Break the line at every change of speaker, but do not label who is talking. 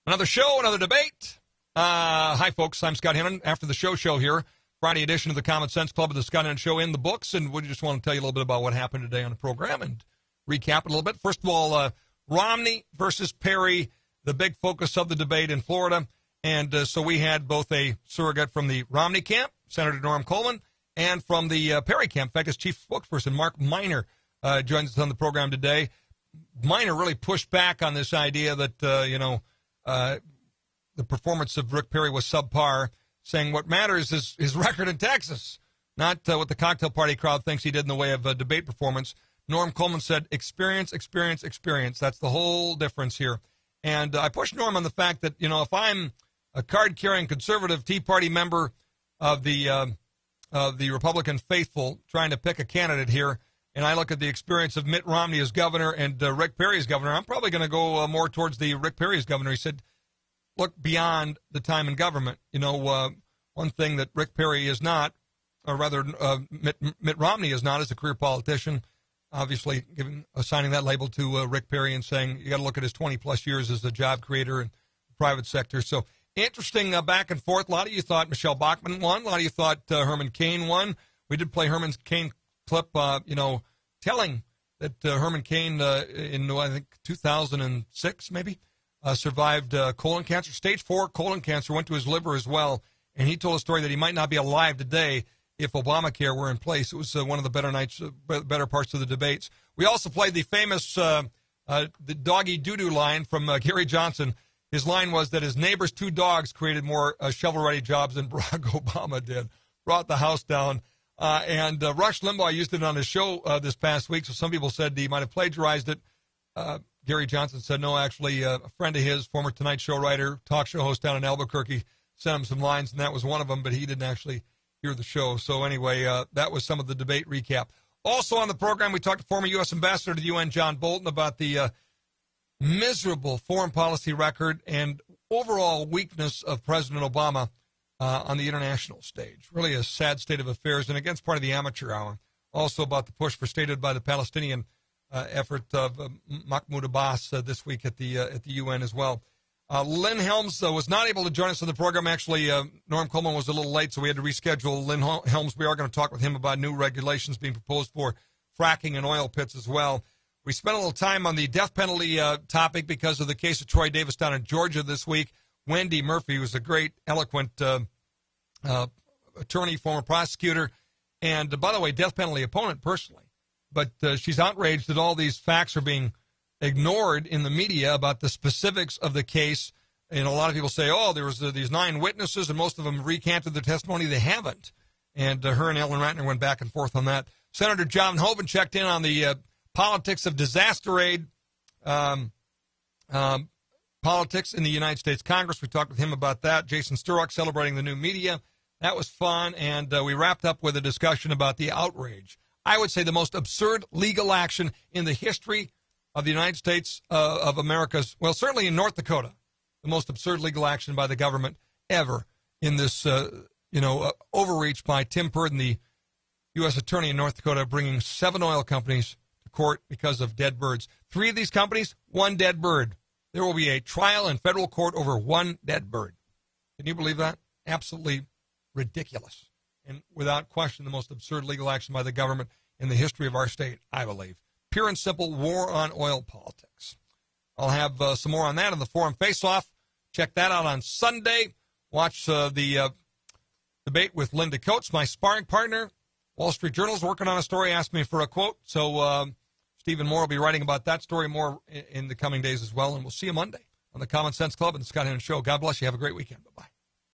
Another show, another debate. Hi, folks. I'm Scott Hinnon. After the show here, Friday edition of the Common Sense Club of the Scott Hinnon Show in the books, and we just want to tell you a little bit about what happened today on the program and recap it a little bit. First of all, Romney versus Perry, the big focus of the debate in Florida. And so we had both a surrogate from the Romney camp, Senator Norm Coleman, and from the Perry camp. In fact, his chief spokesperson, Mark Miner, joins us on the program today. Miner really pushed back on this idea that, the performance of Rick Perry was subpar, saying what matters is his record in Texas, not what the cocktail party crowd thinks he did in the way of debate performance. Norm Coleman said, experience. That's the whole difference here. And I pushed Norm on the fact that, if I'm a card-carrying conservative Tea Party member of the Republican faithful trying to pick a candidate here, and I look at the experience of Mitt Romney as governor and Rick Perry as governor, I'm probably going to go more towards the Rick Perry as governor. He said, look beyond the time in government. One thing that Rick Perry is not, or rather Mitt Romney is not, as a career politician, obviously assigning that label to Rick Perry and saying you got to look at his 20-plus years as a job creator in the private sector. So interesting back and forth. A lot of you thought Michelle Bachmann won. A lot of you thought Herman Cain won. We did play Herman Cain clip, telling that Herman Cain in, I think, 2006 maybe, survived colon cancer, stage 4 colon cancer, went to his liver as well. And he told a story that he might not be alive today if Obamacare were in place. It was one of the better nights, better parts of the debates. We also played the famous the doggy doo-doo line from Gary Johnson. His line was that his neighbor's 2 dogs created more shovel-ready jobs than Barack Obama did. Brought the house down. And Rush Limbaugh used it on his show this past week, so some people said he might have plagiarized it. Gary Johnson said, no, actually, a friend of his, former Tonight Show writer, talk show host down in Albuquerque, sent him some lines, and that was one of them, but he didn't actually hear the show. So anyway, that was some of the debate recap. Also on the program, we talked to former U.S. Ambassador to the UN, John Bolton, about the miserable foreign policy record and overall weakness of President Obama on the international stage. Really a sad state of affairs, and against part of the amateur hour. Also about the push for statehood by the Palestinian effort of Mahmoud Abbas this week at the UN as well. Lynn Helms was not able to join us on the program. Actually, Norm Coleman was a little late, so we had to reschedule Lynn Helms. We are going to talk with him about new regulations being proposed for fracking and oil pits as well. We spent a little time on the death penalty topic because of the case of Troy Davis down in Georgia this week. Wendy Murphy was a great, eloquent attorney, former prosecutor, and, by the way, death penalty opponent personally. But she's outraged that all these facts are being ignored in the media about the specifics of the case. And a lot of people say, there was these 9 witnesses, and most of them recanted their testimony. They haven't. And her and Ellen Ratner went back and forth on that. Senator John Hoeven checked in on the politics of disaster aid, politics in the United States Congress. We talked with him about that. Jason Sturrock celebrating the new media. That was fun. And we wrapped up with a discussion about the outrage. I would say the most absurd legal action in the history of the United States of America's, well, certainly in North Dakota, the most absurd legal action by the government ever in this, overreach by Tim Purdon, the U.S. Attorney in North Dakota, bringing 7 oil companies to court because of dead birds. 3 of these companies, 1 dead bird. There will be a trial in federal court over 1 dead bird. Can you believe that? Absolutely ridiculous. And without question, the most absurd legal action by the government in the history of our state, I believe. Pure and simple war on oil politics. I'll have some more on that in the Forum Face-Off. Check that out on Sunday. Watch the debate with Linda Coates, my sparring partner. Wall Street Journal's working on a story, asked me for a quote. So Stephen Moore will be writing about that story more in the coming days as well. And we'll see you Monday on the Common Sense Club and the Scott Hinton Show. God bless you. Have a great weekend.